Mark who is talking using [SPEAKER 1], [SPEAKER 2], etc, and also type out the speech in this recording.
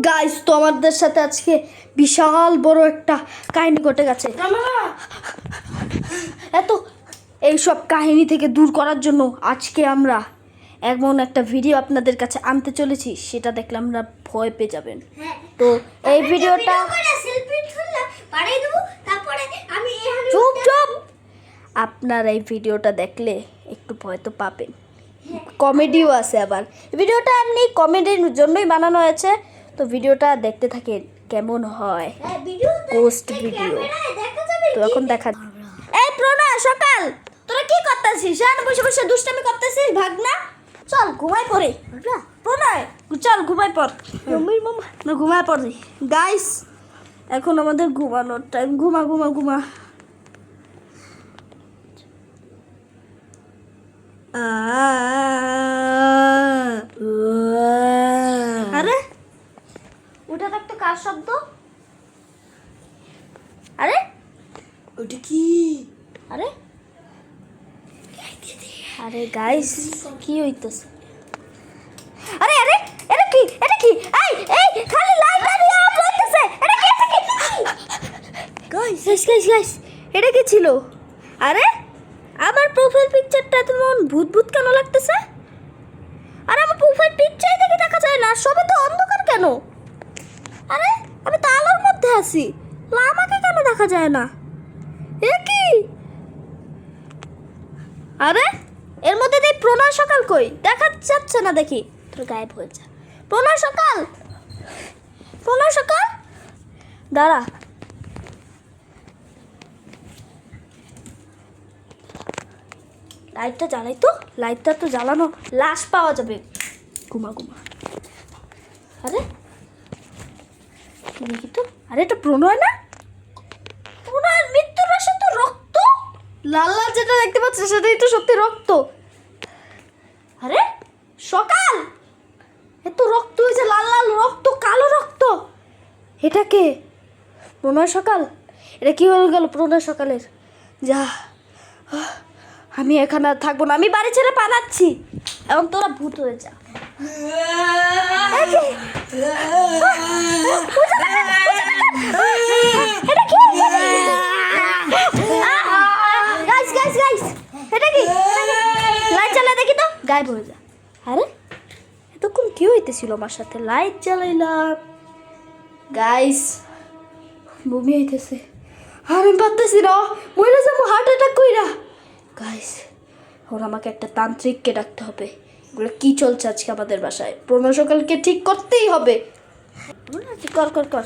[SPEAKER 1] Guys তো আমাদের সাথে আজকে বিশাল বড় একটা কাহিনী ঘটে গেছে। এত এইসব কাহিনী থেকে দূর করার জন্য আজকে আমরা এমন একটা ভিডিও আপনাদের কাছে আনতে চলেছি, সেটা দেখলে আমরা ভয় পেয়ে যাবেন। তো এই ভিডিওটা চুপ চুপ, আপনারা এই ভিডিওটা দেখলে একটু ভয় তো পাবেন, কমেডিও আছে। আবার ভিডিওটা এমনি কমেডির জন্যই বানানো হয়েছে। তো ভিডিওটা দেখতে থাকেন কেমন হয়, পোস্ট ভিডিও। তো এখন দেখা, এই প্রণয় সকাল, তোরা কি করতেছিস? বসে বসে দুষ্টামি করতেছিস? ভাগ না, চল ঘুমাই পড়ে। প্রণয় চল ঘুমাই পড়, ঘুমাই পড়ি। গাইস এখন আমাদের ঘুমানোর টাইম, ঘুমা ঘুমা ঘুমা। আরে ওটা একটা কার শব্দ? আরে
[SPEAKER 2] ওটা কি?
[SPEAKER 1] আরে আরে গাইস কি হইতেছে? আরে আরে এটা কি? এটা কি? এই এই খালি লাইট জ্বালিয়ে আপ হইতেছে। এটা কি? এটা কি? গাইস গাইস গাইস গাইস এটা কি ছিল? আরে আমার প্রোফাইল পিকচারটা তেমন ভূত ভূত কেন লাগতেছে? আরে আমার প্রোফাইল পিকচার দেখে দেখা যায় না, সবে তো অন্ধকার কেন? আরে আমি তো আলোর মধ্যে আছি, আমাকে কেন দেখা যায় না? এ কি? আরে এর মধ্যে দেখ প্রণয় সকাল কই? দেখা যাচ্ছে না, দেখি তোর গায়েব হয়ে যা। প্রণয় সকাল, প্রণয় সকাল দাঁড়া। লাইটটা জ্বালাই তো, লাইটটা তো জ্বালানো, লাশ পাওয়া যাবে। ঘুমা ঘুমা। আরে দেখি তো, আরে এটা প্রণয় না? প্রণয়ের মৃত্যুর রসে তো রক্ত, লাল লাল যেটা দেখতে পাচ্ছি সেটাই তো সত্যি রক্ত। আরে সকাল, এত রক্ত হয়েছে, লাল লাল রক্ত, কালো রক্ত। এটা কে? প্রণয় সকাল? এটা কি হয়ে গেল প্রণয় সকালের? যা, আমি এখানে আর থাকবো না, আমি বাড়ি ছেড়ে পালাচ্ছি। এবং তোরা ভূত হয়ে যা। এটা কি? গাইস গাইস গাইস এটা কি? লাইট জ্বালা দেখি তো, গায়েব হয়ে যা। আরে এতক্ষণ কি হইতেছিল আমার সাথে? লাইট জ্বালাইলাম, গাইস বমি হইতেছে, আমি পারতেছি না, মরে যাবো হার্ট অ্যাটাক কইরা। গাইস ওর আমাকে একটা তান্ত্রিককে ডাকতে হবে। এগুলো কি চলছে আজকে আমাদের বাসায়? প্রণয় সকালকে ঠিক করতেই হবে। কর কর কর।